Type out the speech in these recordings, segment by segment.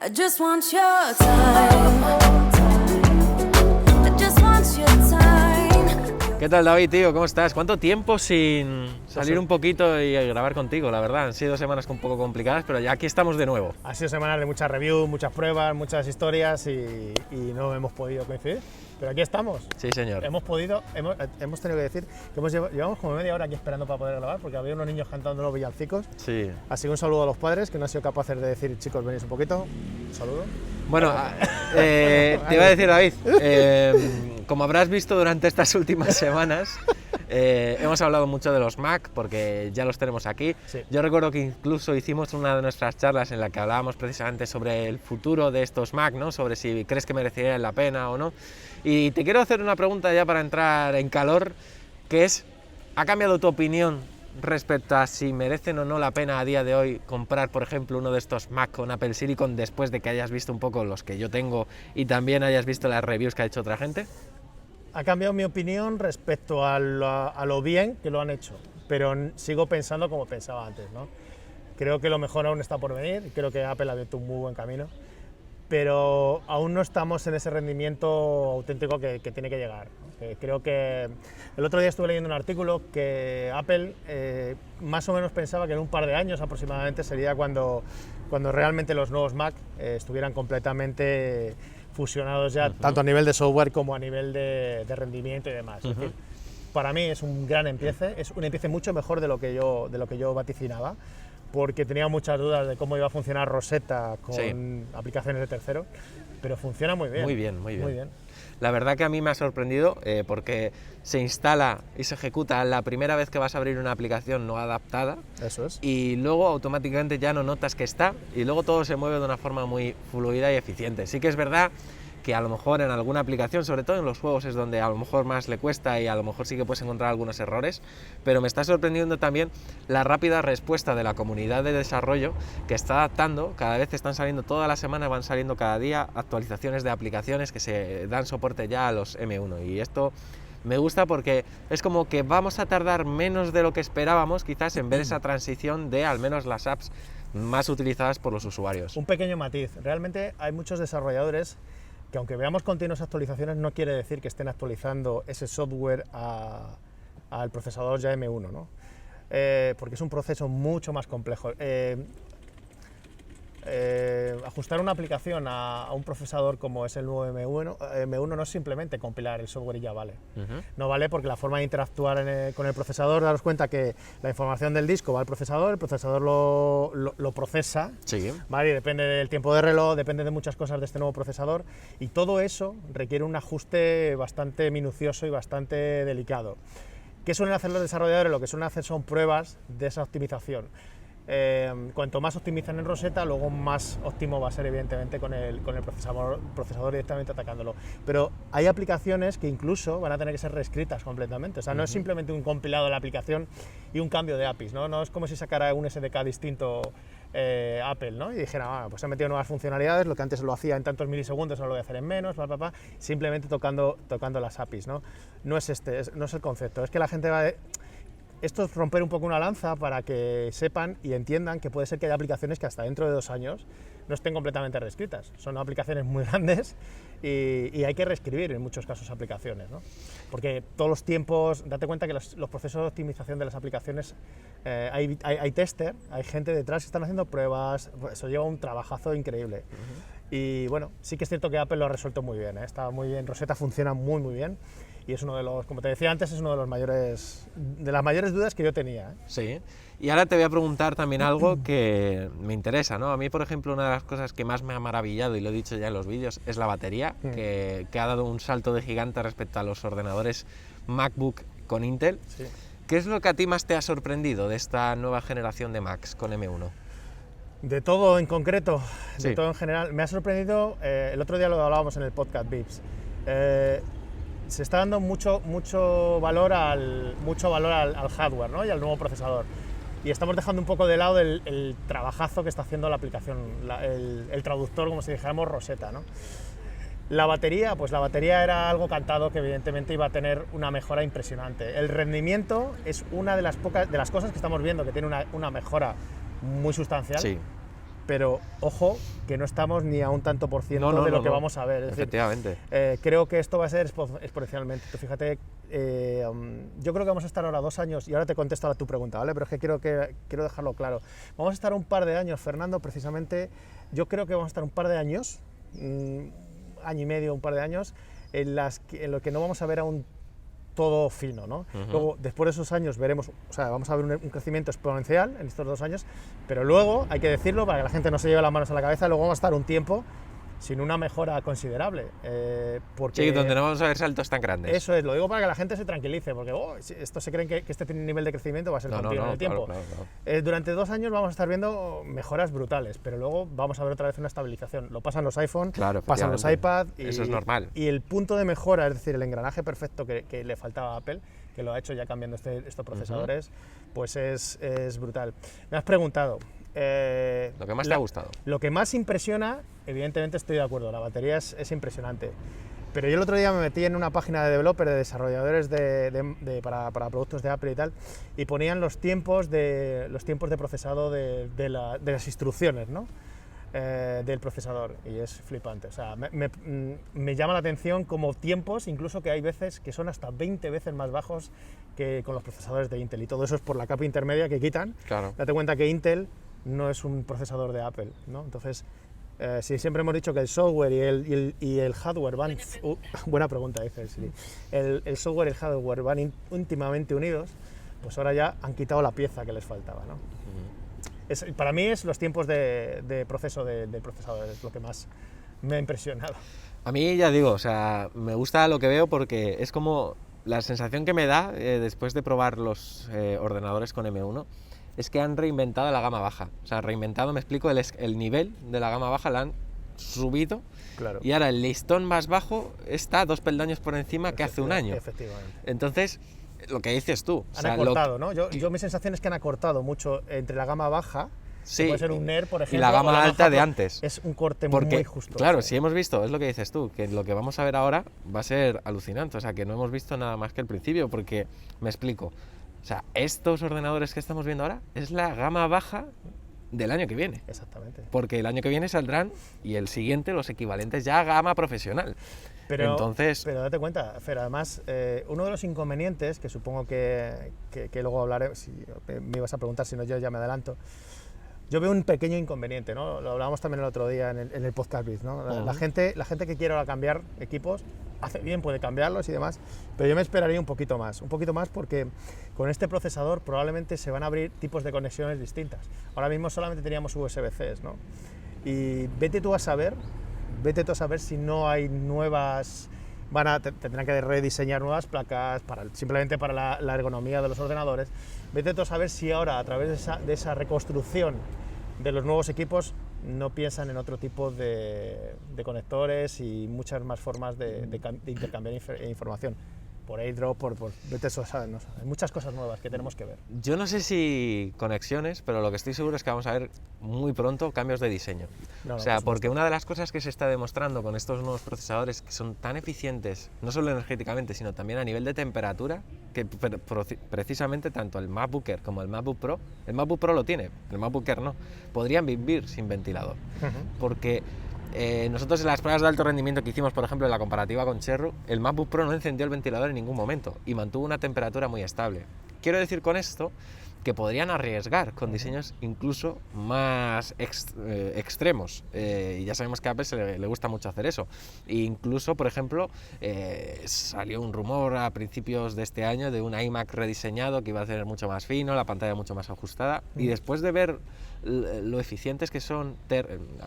I just want your time. I just want your time. ¿Qué tal, David, tío? ¿Cómo estás? ¿Cuánto tiempo sin salir un poquito y grabar contigo? La verdad, han sido semanas un poco complicadas, pero ya aquí estamos de nuevo. Ha sido semanas de muchas reviews, muchas pruebas, muchas historias y no hemos podido coincidir. Pero aquí estamos. Sí, señor. Hemos tenido que decir que llevamos como media hora aquí esperando para poder grabar porque había unos niños cantando los villancicos. Sí. Así que un saludo a los padres que no han sido capaces de decir, chicos, venís un poquito. Un saludo. Bueno, te iba a decir, David, como habrás visto durante estas últimas semanas, hemos hablado mucho de los Mac porque ya los tenemos aquí. Sí. Yo recuerdo que incluso hicimos una de nuestras charlas en la que hablábamos precisamente sobre el futuro de estos Mac, ¿no? Sobre si crees que merecerían la pena o no. Y te quiero hacer una pregunta ya para entrar en calor, que es, ¿ha cambiado tu opinión respecto a si merecen o no la pena a día de hoy comprar, por ejemplo, uno de estos Mac con Apple Silicon después de que hayas visto un poco los que yo tengo y también hayas visto las reviews que ha hecho otra gente? Ha cambiado mi opinión respecto a lo bien que lo han hecho, pero sigo pensando como pensaba antes, ¿no? Creo que lo mejor aún está por venir, creo que Apple ha abierto un muy buen camino, pero aún no estamos en ese rendimiento auténtico que tiene que llegar. Creo que el otro día estuve leyendo un artículo que Apple más o menos pensaba que en un par de años aproximadamente sería cuando realmente los nuevos Mac estuvieran completamente fusionados ya, tanto a nivel de software como a nivel de rendimiento y demás. Es decir, para mí es un gran empiece, es un empiece mucho mejor de lo que yo vaticinaba, porque tenía muchas dudas de cómo iba a funcionar Rosetta con aplicaciones de terceros, pero funciona muy bien. Muy bien. La verdad que a mí me ha sorprendido porque se instala y se ejecuta la primera vez que vas a abrir una aplicación no adaptada. Eso es. Y luego automáticamente ya no notas que está y luego todo se mueve de una forma muy fluida y eficiente. Sí que es verdad que a lo mejor en alguna aplicación, sobre todo en los juegos, es donde a lo mejor más le cuesta y a lo mejor sí que puedes encontrar algunos errores, pero me está sorprendiendo también la rápida respuesta de la comunidad de desarrollo que está adaptando. Cada vez están saliendo, toda la semana van saliendo cada día actualizaciones de aplicaciones que se dan soporte ya a los M1 y esto me gusta porque es como que vamos a tardar menos de lo que esperábamos quizás en ver esa transición de al menos las apps más utilizadas por los usuarios. Un pequeño matiz, realmente hay muchos desarrolladores que aunque veamos continuas actualizaciones no quiere decir que estén actualizando ese software al procesador ya M1, ¿no? Porque es un proceso mucho más complejo. Ajustar una aplicación a un procesador como es el nuevo M1 no es simplemente compilar el software y ya vale. No vale porque la forma de interactuar con el procesador, daros cuenta que la información del disco va al procesador, el procesador lo procesa, Sí. ¿vale? Y depende del tiempo de reloj, depende de muchas cosas de este nuevo procesador y todo eso requiere un ajuste bastante minucioso y bastante delicado. ¿Qué suelen hacer los desarrolladores? Lo que suelen hacer son pruebas de esa optimización. Cuanto más optimizan en Rosetta, luego más óptimo va a ser evidentemente con el procesador directamente atacándolo. Pero hay aplicaciones que incluso van a tener que ser reescritas completamente. O sea, no es simplemente un compilado de la aplicación y un cambio de APIs, ¿no? No es como si sacara un SDK distinto Apple, ¿no? Y dijera, pues he metido nuevas funcionalidades, lo que antes lo hacía en tantos milisegundos ahora lo voy a hacer en menos, simplemente tocando las APIs, ¿no? No es el concepto. Es que la gente va Esto es romper un poco una lanza para que sepan y entiendan que puede ser que haya aplicaciones que hasta dentro de 2 años no estén completamente reescritas. Son aplicaciones muy grandes y hay que reescribir en muchos casos aplicaciones, ¿no? Porque todos los tiempos, date cuenta que los procesos de optimización de las aplicaciones, hay tester, hay gente detrás que están haciendo pruebas, eso lleva un trabajazo increíble. Y bueno, sí que es cierto que Apple lo ha resuelto muy bien, está muy bien, Rosetta funciona muy bien. Y es uno de los, como te decía antes, es uno de las mayores dudas que yo tenía. Sí, y ahora te voy a preguntar también algo que me interesa, ¿no? A mí, por ejemplo, una de las cosas que más me ha maravillado, y lo he dicho ya en los vídeos, es la batería, que ha dado un salto de gigante respecto a los ordenadores MacBook con Intel. Sí. ¿Qué es lo que a ti más te ha sorprendido de esta nueva generación de Macs con M1? De todo en concreto, Sí. de todo en general, me ha sorprendido, el otro día lo hablábamos en el podcast Vips, se está dando mucho valor al hardware, ¿no? Y al nuevo procesador. Y estamos dejando un poco de lado el trabajazo que está haciendo la aplicación, el traductor, como si dijéramos Rosetta, ¿no? La batería, pues la batería era algo cantado que evidentemente iba a tener una mejora impresionante. El rendimiento es una de las cosas que estamos viendo que tiene una mejora muy sustancial. Sí. pero ojo que no estamos ni a un tanto por ciento de lo que vamos a ver. Es decir, efectivamente. creo que esto va a ser exponencialmente. Tú fíjate, yo creo que vamos a estar ahora 2 años, y ahora te contesto a tu pregunta, ¿vale? Pero es que quiero dejarlo claro. Vamos a estar un par de años, Fernando, precisamente, yo creo que vamos a estar un par de años, año y medio, un par de años, en lo que no vamos a ver aún todo fino, ¿no? Luego, después de esos años veremos, o sea, vamos a ver un crecimiento exponencial en estos 2 años, pero luego, hay que decirlo para que la gente no se lleve las manos a la cabeza, luego vamos a estar un tiempo sin una mejora considerable. Porque Sí, donde no vamos a ver saltos tan grandes. eso es, lo digo para que la gente se tranquilice, porque estos se creen que este tiene un nivel de crecimiento, va a ser continuo en el tiempo. Claro. Durante 2 años vamos a estar viendo mejoras brutales, pero luego vamos a ver otra vez una estabilización. Lo pasan los iPhone, Claro, pasan los iPad, y eso es normal. Y el punto de mejora, es decir, el engranaje perfecto que le faltaba a Apple, que lo ha hecho ya cambiando estos procesadores, pues es brutal. Me has preguntado... lo que más te ha gustado. Lo que más impresiona, evidentemente estoy de acuerdo, la batería es impresionante. Pero yo el otro día me metí en una página de developer, de desarrolladores para productos de Apple y tal, y ponían los tiempos de procesado de las instrucciones, ¿no? Del procesador, y es flipante. O sea, me llama la atención como tiempos, incluso que hay veces que son hasta 20 veces más bajos que con los procesadores de Intel, y todo eso es por la capa intermedia que quitan. Claro. Date cuenta que Intel no es un procesador de Apple, ¿no? Entonces, si siempre hemos dicho que el software y el hardware van... buena pregunta, dice Siri. El software y el hardware van íntimamente unidos, pues ahora ya han quitado la pieza que les faltaba, ¿no? Para mí es los tiempos de proceso del procesador, es lo que más me ha impresionado. A mí, ya digo, o sea, me gusta lo que veo porque es como la sensación que me da después de probar los ordenadores con M1, es que han reinventado la gama baja. O sea, reinventado, me explico, el nivel de la gama baja la han subido, claro. Y ahora el listón más bajo está 2 peldaños por encima que hace un año. Efectivamente. Entonces, lo que dices tú. Han acortado, ¿no? Yo mi sensación es que han acortado mucho entre la gama baja, sí, que puede ser un NER, por ejemplo, y la gama alta de antes. Es un corte porque, muy justo. claro, si hemos visto, es lo que dices tú, que lo que vamos a ver ahora va a ser alucinante. O sea, que no hemos visto nada más que el principio, porque, me explico, o sea, estos ordenadores que estamos viendo ahora es la gama baja del año que viene. Exactamente. Porque el año que viene saldrán, y el siguiente, los equivalentes ya a gama profesional. Pero date cuenta, Fer, además, uno de los inconvenientes, que supongo que luego hablaré, si me ibas a preguntar, si no yo ya me adelanto, yo veo un pequeño inconveniente, ¿no? Lo hablábamos también el otro día en el podcast Biz, ¿no? La gente que quiere ahora cambiar equipos, hace bien, puede cambiarlos y demás, pero yo me esperaría un poquito más porque con este procesador probablemente se van a abrir tipos de conexiones distintas. Ahora mismo solamente teníamos USB-Cs, ¿no? Y vete tú a saber si no hay nuevas... tendrán que rediseñar nuevas placas simplemente para la ergonomía de los ordenadores. Vete tú a saber si ahora, a través de esa reconstrucción de los nuevos equipos, no piensan en otro tipo de conectores y muchas más formas de intercambiar información. Por airdrop, vete eso, ¿sabes? No sé, hay muchas cosas nuevas que tenemos que ver. Yo no sé si conexiones, pero lo que estoy seguro es que vamos a ver muy pronto cambios de diseño. O sea, porque una de las cosas que se está demostrando con estos nuevos procesadores, que son tan eficientes, no solo energéticamente, sino también a nivel de temperatura, que precisamente tanto el MacBook Air como el MacBook Pro lo tiene, el MacBook Air no, podrían vivir sin ventilador. Porque nosotros en las pruebas de alto rendimiento que hicimos, por ejemplo, en la comparativa con Cherru, el MacBook Pro no encendió el ventilador en ningún momento y mantuvo una temperatura muy estable. Quiero decir con esto que podrían arriesgar con diseños incluso más extremos, y ya sabemos que a Apple le gusta mucho hacer eso. E incluso, por ejemplo, salió un rumor a principios de este año de un iMac rediseñado que iba a ser mucho más fino, la pantalla mucho más ajustada, y después de ver lo eficientes que son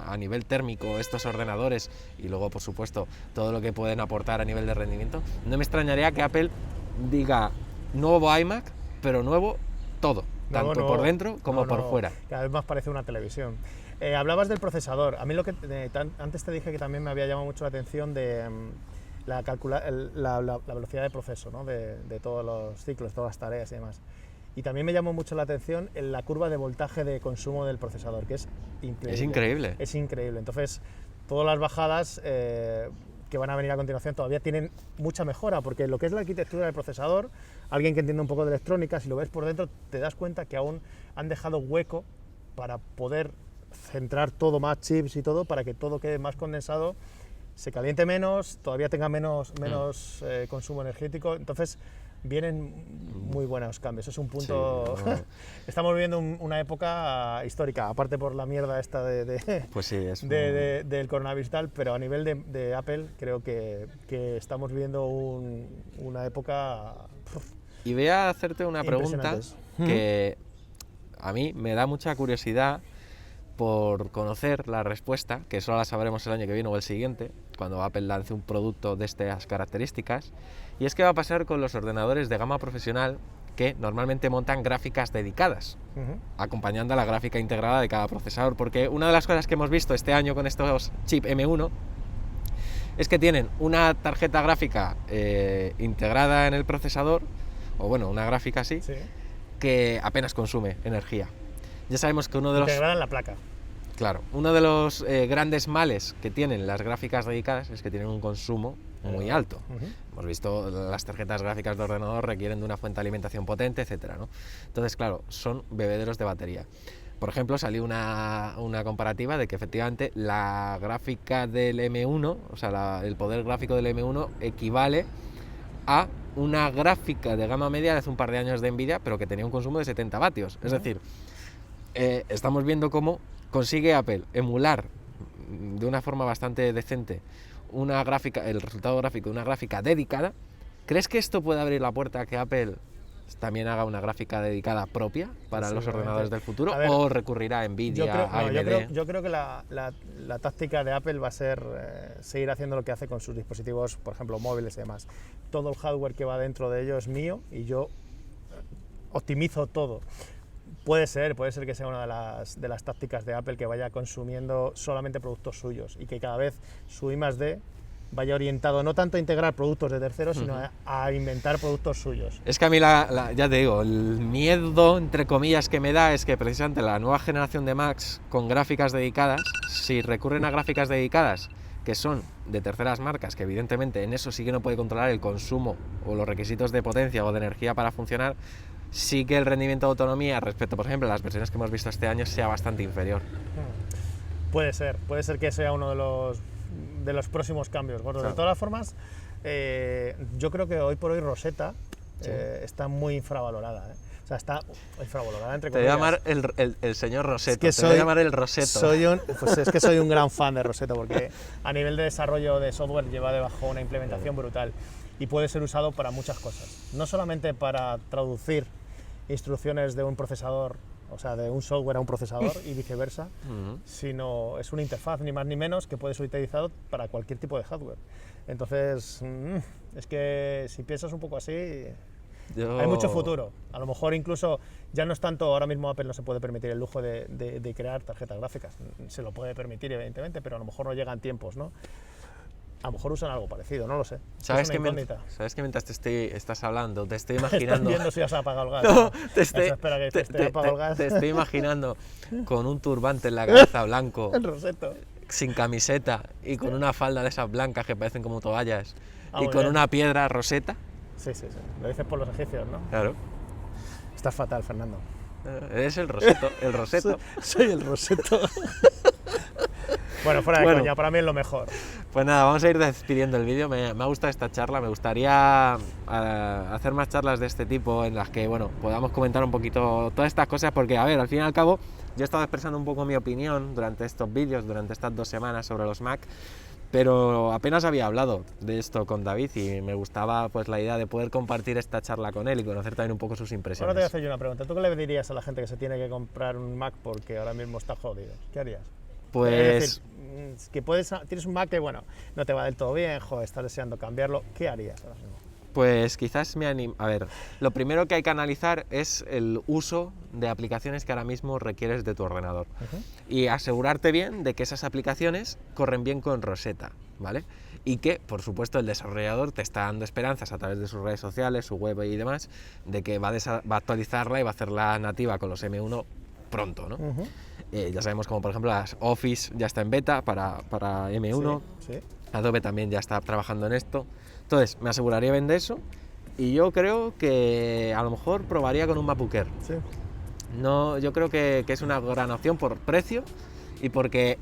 a nivel térmico estos ordenadores, y luego, por supuesto, todo lo que pueden aportar a nivel de rendimiento, no me extrañaría que Apple diga nuevo iMac, pero nuevo todo, tanto por dentro como por fuera. Cada vez más parece una televisión. Hablabas del procesador. A mí antes te dije que también me había llamado mucho la atención de la velocidad de proceso, ¿no? de todos los ciclos, todas las tareas y demás. Y también me llamó mucho la atención en la curva de voltaje de consumo del procesador, que es increíble. Es increíble. Es increíble. Entonces, todas las bajadas que van a venir a continuación todavía tienen mucha mejora, porque lo que es la arquitectura del procesador, alguien que entiende un poco de electrónica, si lo ves por dentro, te das cuenta que aún han dejado hueco para poder centrar todo más chips y todo para que todo quede más condensado, se caliente menos, todavía tenga menos consumo energético. Entonces vienen muy buenos cambios. Es un punto. Sí, no. Estamos viviendo una época histórica, aparte por la mierda esta Pues sí, es del coronavirus y tal, pero a nivel de Apple creo que estamos viviendo una época. Y voy a hacerte una pregunta Impresionantes. que a mí me da mucha curiosidad por conocer la respuesta, que solo la sabremos el año que viene o el siguiente, cuando Apple lance un producto de estas características, y es qué va a pasar con los ordenadores de gama profesional que normalmente montan gráficas dedicadas, acompañando a la gráfica integrada de cada procesador, porque una de las cosas que hemos visto este año con estos chip M1 es que tienen una tarjeta gráfica integrada en el procesador, o bueno, una gráfica así, Sí. que apenas consume energía. Ya sabemos que uno de los... Integrada en la placa. Claro, uno de los grandes males que tienen las gráficas dedicadas es que tienen un consumo muy alto. Hemos visto las tarjetas gráficas de ordenador requieren de una fuente de alimentación potente, etcétera, ¿no? Entonces, claro, son bebederos de batería. Por ejemplo, salió una comparativa de que efectivamente la gráfica del M1, o sea, el poder gráfico del M1 equivale a una gráfica de gama media de hace un par de años de Nvidia, pero que tenía un consumo de 70 vatios. Es decir, estamos viendo cómo consigue Apple emular de una forma bastante decente una gráfica, el resultado gráfico de una gráfica dedicada. ¿Crees que esto puede abrir la puerta a que Apple también haga una gráfica dedicada propia para los ordenadores del futuro? A ver, ¿O recurrirá a Nvidia, AMD? Yo creo que la táctica de Apple va a ser seguir haciendo lo que hace con sus dispositivos, por ejemplo, móviles y demás. Todo el hardware que va dentro de ello es mío y yo optimizo todo. Puede ser que sea una de las tácticas de Apple, que vaya consumiendo solamente productos suyos y que cada vez su I+D vaya orientado no tanto a integrar productos de terceros, sino a inventar productos suyos. Es que a mí, ya te digo, el miedo, entre comillas, que me da es que precisamente la nueva generación de Macs con gráficas dedicadas, si recurren a gráficas dedicadas que son de terceras marcas, que evidentemente en eso sí que no puede controlar el consumo o los requisitos de potencia o de energía para funcionar, sí que el rendimiento de autonomía respecto, por ejemplo, a las versiones que hemos visto este año sea bastante inferior. Puede ser que sea uno de los próximos cambios gordos. Claro. De todas formas, yo creo que hoy por hoy Rosetta está muy infravalorada. O sea, está infravalorada, entre Te voy a comillas. llamar el señor Roseto, Es que te voy a llamar el Roseto. Es que soy un gran fan de Rosetta, porque a nivel de desarrollo de software lleva debajo una implementación brutal y puede ser usado para muchas cosas. No solamente para traducir instrucciones de un procesador, o sea, de un software a un procesador y viceversa, sino es una interfaz ni más ni menos que puede ser utilizado para cualquier tipo de hardware. Entonces, es que si piensas un poco así, hay mucho futuro. A lo mejor incluso ya no es tanto, ahora mismo Apple no se puede permitir el lujo de crear tarjetas gráficas. Se lo puede permitir, evidentemente, pero a lo mejor no llegan tiempos, ¿no? A lo mejor usan algo parecido, no lo sé. ¿Sabes que mientras estás hablando, te estoy imaginando... Estás viendo si has apagado el gas. No, te estoy, espera que te esté apagado el gas. te estoy imaginando con un turbante en la cabeza blanco, El Roseto. sin camiseta y con una falda de esas blancas que parecen como toallas y muy con bien. una piedra roseta. Sí. Lo dices por los egipcios, ¿no? Claro. Estás fatal, Fernando. Eres el Roseto. El Roseto. Soy el Roseto. Bueno, fuera de coña, para mí es lo mejor. Pues nada, vamos a ir despidiendo el vídeo. Me ha gustado esta charla, me gustaría hacer más charlas de este tipo en las que, bueno, podamos comentar un poquito todas estas cosas, porque, a ver, al fin y al cabo, yo he estado expresando un poco mi opinión durante estos vídeos, durante estas 2 semanas sobre los Mac, pero apenas había hablado de esto con David y me gustaba pues la idea de poder compartir esta charla con él y conocer también un poco sus impresiones. Ahora te voy a hacer yo una pregunta. ¿Tú qué le dirías a la gente que se tiene que comprar un Mac porque ahora mismo está jodido? ¿Qué harías? Pues... Es decir, que tienes un Mac que, bueno, no te va del todo bien, joder, estás deseando cambiarlo. ¿Qué harías ahora mismo? Pues quizás a ver, lo primero que hay que analizar es el uso de aplicaciones que ahora mismo requieres de tu ordenador y asegurarte bien de que esas aplicaciones corren bien con Rosetta, ¿vale? Y que, por supuesto, el desarrollador te está dando esperanzas a través de sus redes sociales, su web y demás, de que va a actualizarla y va a hacerla nativa con los M1 pronto, ¿no? Ya sabemos como, por ejemplo, las Office ya está en beta para M1, Sí. Adobe también ya está trabajando en esto. Entonces, me aseguraría bien de eso y yo creo que a lo mejor probaría con un MacBook Air. Sí. No, yo creo que es una gran opción por precio y porque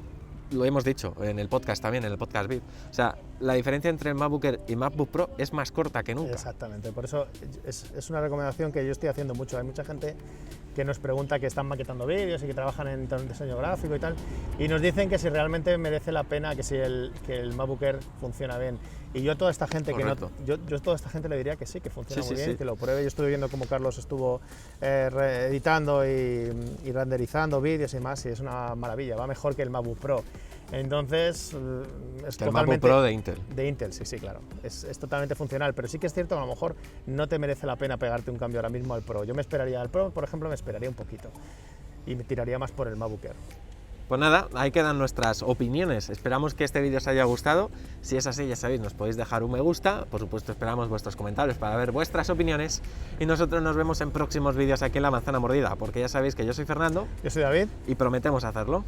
lo hemos dicho en el podcast también, en el podcast VIP. O sea, la diferencia entre el MacBook Air y MacBook Pro es más corta que nunca. Exactamente, por eso es una recomendación que yo estoy haciendo mucho. Hay mucha gente que nos pregunta que están maquetando vídeos y que trabajan en diseño gráfico y tal, y nos dicen que si realmente merece la pena, que que el MacBook Air funciona bien. Y yo a toda esta gente yo a toda esta gente le diría que sí, que funciona muy bien, que lo pruebe. Yo estuve viendo cómo Carlos estuvo editando y renderizando vídeos y más, y es una maravilla, va mejor que el MacBook Pro. Entonces, es el totalmente... MacBook Pro de Intel. De Intel, sí, claro. Es totalmente funcional, pero sí que es cierto que a lo mejor no te merece la pena pegarte un cambio ahora mismo al Pro. Yo me esperaría al Pro, por ejemplo, me esperaría un poquito y me tiraría más por el MacBook Air. Pues nada, ahí quedan nuestras opiniones. Esperamos que este vídeo os haya gustado. Si es así, ya sabéis, nos podéis dejar un me gusta. Por supuesto, esperamos vuestros comentarios para ver vuestras opiniones. Y nosotros nos vemos en próximos vídeos aquí en La Manzana Mordida, porque ya sabéis que yo soy Fernando. Yo soy David. Y prometemos hacerlo.